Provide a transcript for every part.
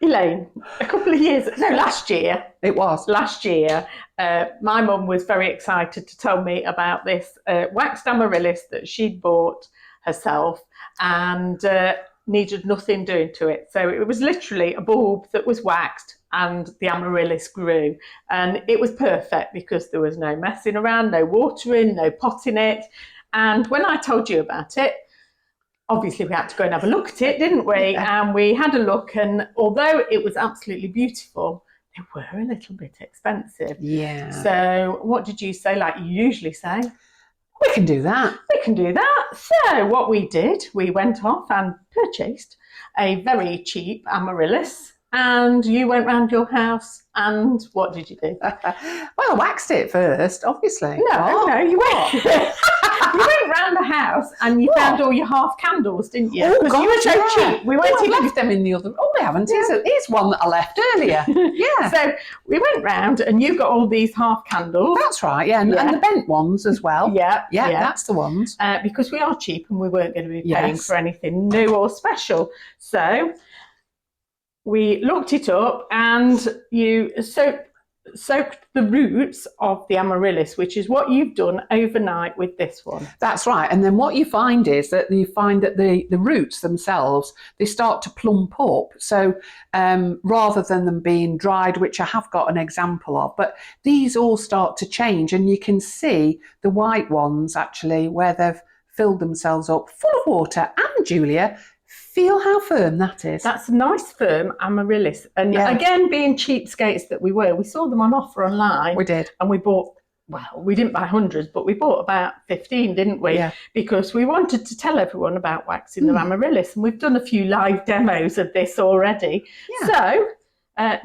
Elaine, a couple of years, no, last year. It was. Last year, my mum was very excited to tell me about this waxed amaryllis that she'd bought herself and needed nothing doing to it. So it was literally a bulb that was waxed and the amaryllis grew. And it was perfect because there was no messing around, no watering, no potting it. And when I told you about it, obviously we had to go and have a look at it, didn't we? Yeah. And we had a look, and although it was absolutely beautiful, they were a little bit expensive. Yeah. So what did you say, like you usually say? We can do that. We can do that. So what we did, we went off and purchased a very cheap amaryllis, and you went round your house and what did you do? Well, I waxed it first, obviously. No, you went. You went round the house and you found all your half candles, didn't you? Oh, Because God, you were so yeah. cheap. We went I left them in the other. Oh, I haven't. Here's one that I left earlier. Yeah. So we went round and you got all these half candles. That's right. Yeah, and the bent ones as well. Yeah, that's the ones. Because we are cheap and we weren't going to be paying for anything new or special. So we looked it up and you soaked the roots of the amaryllis, which is what you've done overnight with this one. That's right. And then what you find is that the roots themselves, they start to plump up. So rather than them being dried, which I have got an example of, but these all start to change and you can see the white ones actually where they've filled themselves up full of water. And Julia, feel how firm that is. That's a nice firm amaryllis. And again, being cheapskates that we were, we saw them on offer online. We did. And we bought, well, we didn't buy hundreds, but we bought about 15, didn't we? Yeah. Because we wanted to tell everyone about waxing their amaryllis. And we've done a few live demos of this already. Yeah. So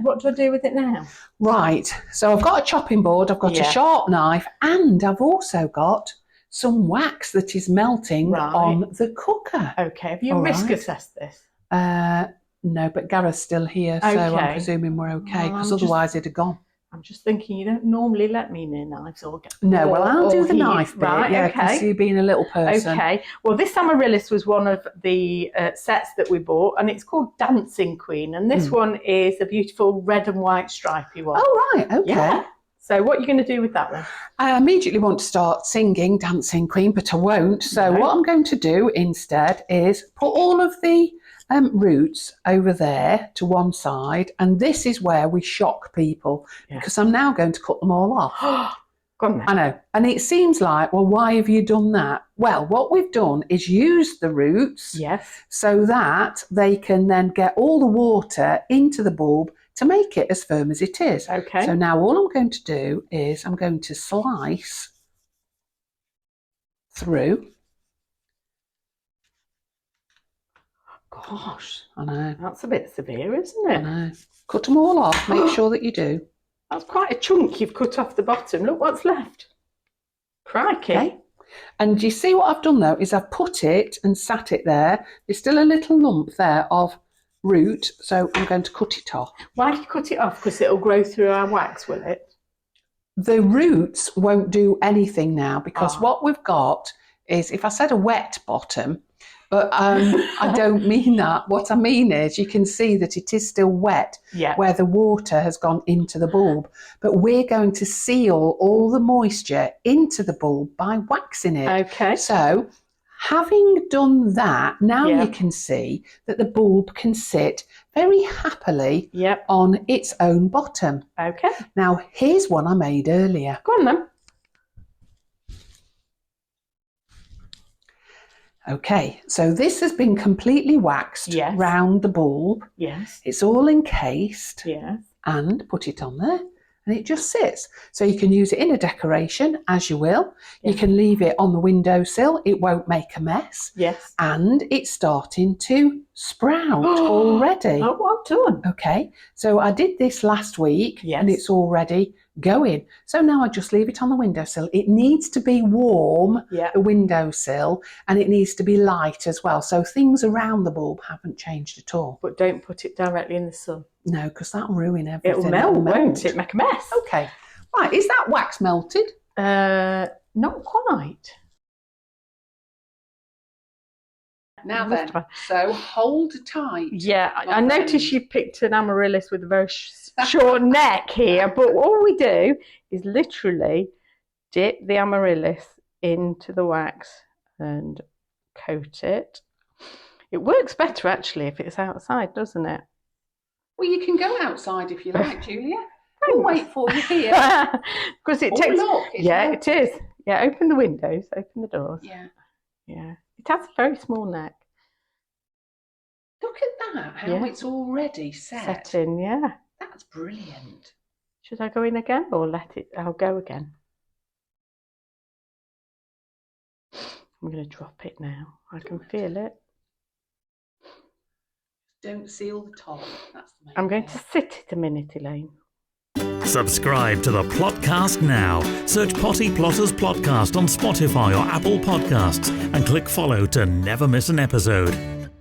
what do I do with it now? Right. So I've got a chopping board, I've got a sharp knife, and I've also got some wax that is melting on the cooker. Okay, have you risk assessed this? No, but Gareth's still here, so I'm presuming we're okay, because otherwise it'd have gone. I'm just thinking you don't normally let me near knives or get... No, well, I'll do the knife bit, because you being a little person. Okay, well, this amaryllis was one of the sets that we bought, and it's called Dancing Queen, and this one is a beautiful red and white stripy one. Oh, right, okay. Yeah. So what are you going to do with that one? I immediately want to start singing Dancing Queen, but I won't. So what I'm going to do instead is put all of the roots over there to one side, and this is where we shock people because I'm now going to cut them all off. I know. And it seems like, well, why have you done that? Well, what we've done is use the roots so that they can then get all the water into the bulb to make it as firm as it is. Okay. So now all I'm going to do is I'm going to slice through. Gosh, I know. That's a bit severe, isn't it? I know. Cut them all off. Make sure that you do. That's quite a chunk you've cut off the bottom. Look what's left. Crikey. Okay. And you see what I've done though is I've put it and sat it there. There's still a little lump there of root, so I'm going to cut it off. Why do you cut it off? Because it'll grow through our wax, will it? The roots won't do anything now because what we've got is, if I said a wet bottom, but I don't mean that. What I mean is you can see that it is still wet where the water has gone into the bulb, but we're going to seal all the moisture into the bulb by waxing it. Okay. So having done that, now you can see that the bulb can sit very happily on its own bottom. Okay. Now, here's one I made earlier. Go on then. Okay, so this has been completely waxed round the bulb. Yes. It's all encased. Yes. And put it on there. And it just sits. So you can use it in a decoration as you will. You can leave it on the windowsill. It won't make a mess. Yes. And it's starting to sprout already. Oh, well done. Okay. So I did this last week and it's already going. So now I just leave it on the windowsill. It needs to be warm, the windowsill, and it needs to be light as well. So things around the bulb haven't changed at all. But don't put it directly in the sun. No, because that'll ruin everything. It'll melt, won't it? Make a mess. Okay. Right, is that wax melted? Not quite. Now then, so hold tight. Yeah, I noticed you picked an amaryllis with a very short neck here, but all we do is literally dip the amaryllis into the wax and coat it. It works better actually if it's outside, doesn't it? Well, you can go outside if you like, Julia. We'll wait for you here. Because it takes. Look, it is. Yeah, open the windows, open the doors. Yeah. Yeah. It has a very small neck. Look at that, how it's already set. In, yeah. That's brilliant. Should I go in again or I'll go again? I'm going to drop it now. I can feel it. Don't seal the top. That's the main I'm going thing. to sit it a minute, Elaine. Subscribe to the Plotcast now. Search Potty Plotters Plotcast on Spotify or Apple Podcasts and click follow to never miss an episode.